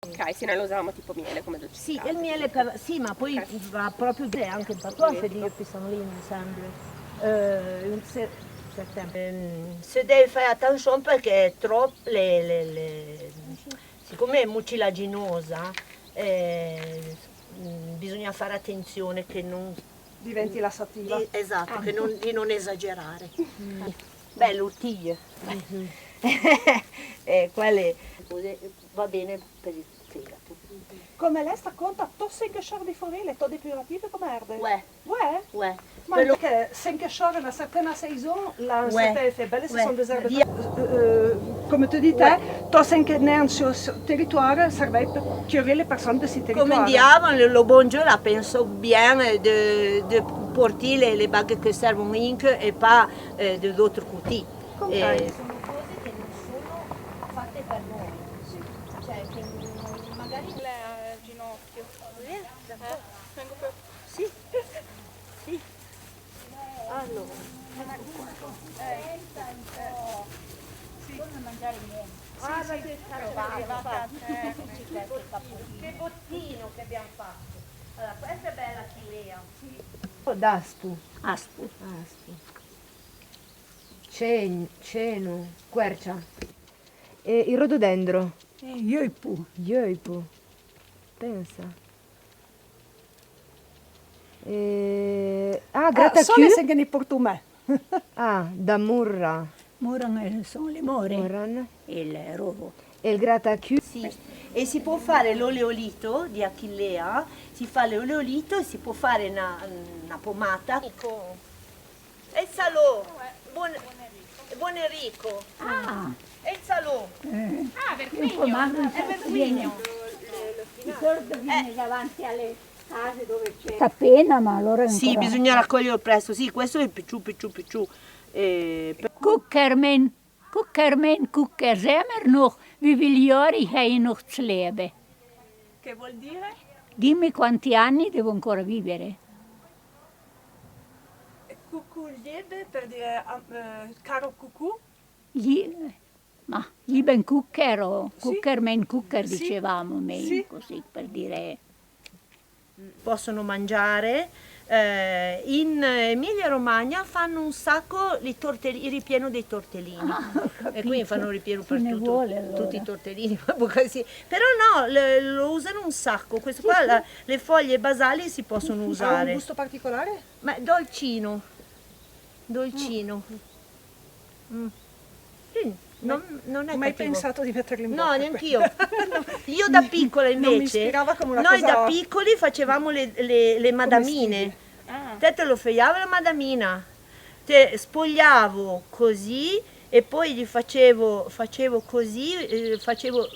Ok, sì, noi lo usavamo tipo miele come dolcificante. Sì, il miele, sì, ma poi va proprio bene anche il parfum di pissenlit, mi sembra. Settembre. Si deve fare attenzione perché è troppo, siccome è mucilaginosa, bisogna fare attenzione che non Diventi lassativa. esatto, di non esagerare. Beh, l'ortiglia. Quelle va bene per il fegato. Come lei sta conta, tu sei che sciore di forelle, tu depurative come erde? Ouais, Ouais. ouais. Ma perché se che sciore una certaine saison, la certaine fait belle, ce sont des herbes. Come tu dis, tu sei che nel suo territorio serve per chiudere le persone di questo territorio. Come diavolo, le bon Dieu la penso bien de porter les bagues che servono ink e pas de d'autres coutis. Sono cose che non sono fatte per noi. Cioè che magari Il ginocchio. Vengo per... sì. Sì. Allora, ecco qua. Non mangiare niente. Ah, perché Arrivata a te. che bottino che abbiamo fatto. Allora, questa è bella chilea. D'aspu, Aspu. ceno, quercia. E il rododendro. Ioipu. Ioipo. Pensa. Grattacù. Sono se ne porto me. Da Murra. Moran sono le more. Moran. Il rovo. E il grattacù. Sì. E si può fare l'oleolito di Achillea, si fa l'oleolito e si può fare una pomata. E il salò. Buon Enrico. E il salò. Ah, Verquigno. È Verquigno. Il sordo viene davanti alle case dove c'è. Sta pena, ma allora Sì, bisogna raccoglierlo presto. Sì, questo è il picciù. Kuckermen, kukker zemmer nog, wie wil jaren ga je nog leven? Che vuol dire? Dimmi quanti anni devo ancora vivere. Cucugliebe per dire caro cucù. Gli ben kukker o Sì. kukkermen kukker Sì. dicevamo, Sì. così per dire. Possono mangiare. In Emilia Romagna fanno un sacco il ripieno dei tortellini e quindi fanno il ripieno per ne vuole, allora. tutti i tortellini. Però no, lo usano un sacco. Questo qua, le foglie basali si possono Ha un usare. gusto particolare? Ma dolcino. Sì, non è Mai cattivo. pensato di metterli in No, bocca. neanch'io. Io da piccola Non mi invece, ispirava come una noi cosa da piccoli facevamo le madamine. Te lo faiavo la madamina, te spogliavo così e poi gli facevo così,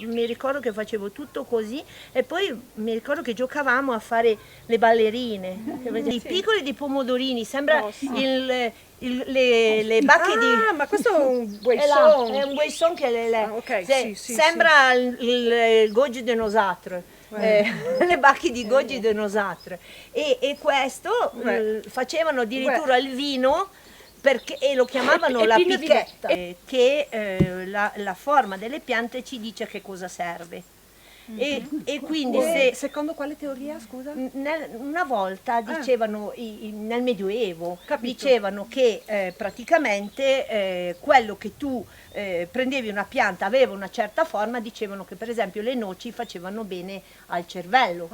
mi ricordo che facevo tutto così e poi mi ricordo che giocavamo a fare le ballerine, i piccoli di pomodorini, sembra le bacche di... ma questo è un È buisson. un buisson che ok, cioè, sì, sembra il Goggi de Nosatre, le bacche di Goggi de Nosatre. E questo facevano addirittura il vino e lo chiamavano la picchetta, che la forma delle piante ci dice che cosa serve. E quindi Secondo quale teoria, scusa? una volta dicevano, nel Medioevo, Capito. dicevano che praticamente quello che tu prendevi una pianta aveva una certa forma, dicevano che per esempio le noci facevano bene al cervello.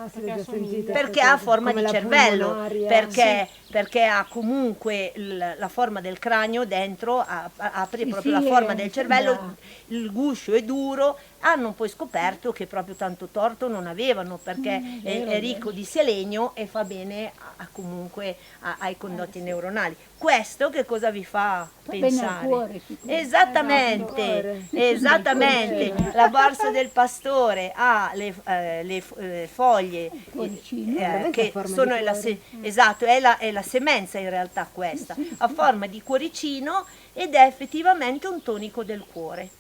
Perché ha forma Come di la cervello, pulmonaria. perché ha comunque la forma del cranio dentro, apre proprio la forma del cervello, il guscio è duro. Hanno poi scoperto che proprio tanto torto non avevano perché è ricco di selenio e fa bene comunque ai condotti neuronali. Questo che cosa vi fa pensare? Bene al cuore, Esattamente, esattamente. La borsa del pastore ha le foglie che sono esatto, è la semenza in realtà questa, a forma di cuoricino ed è effettivamente un tonico del cuore.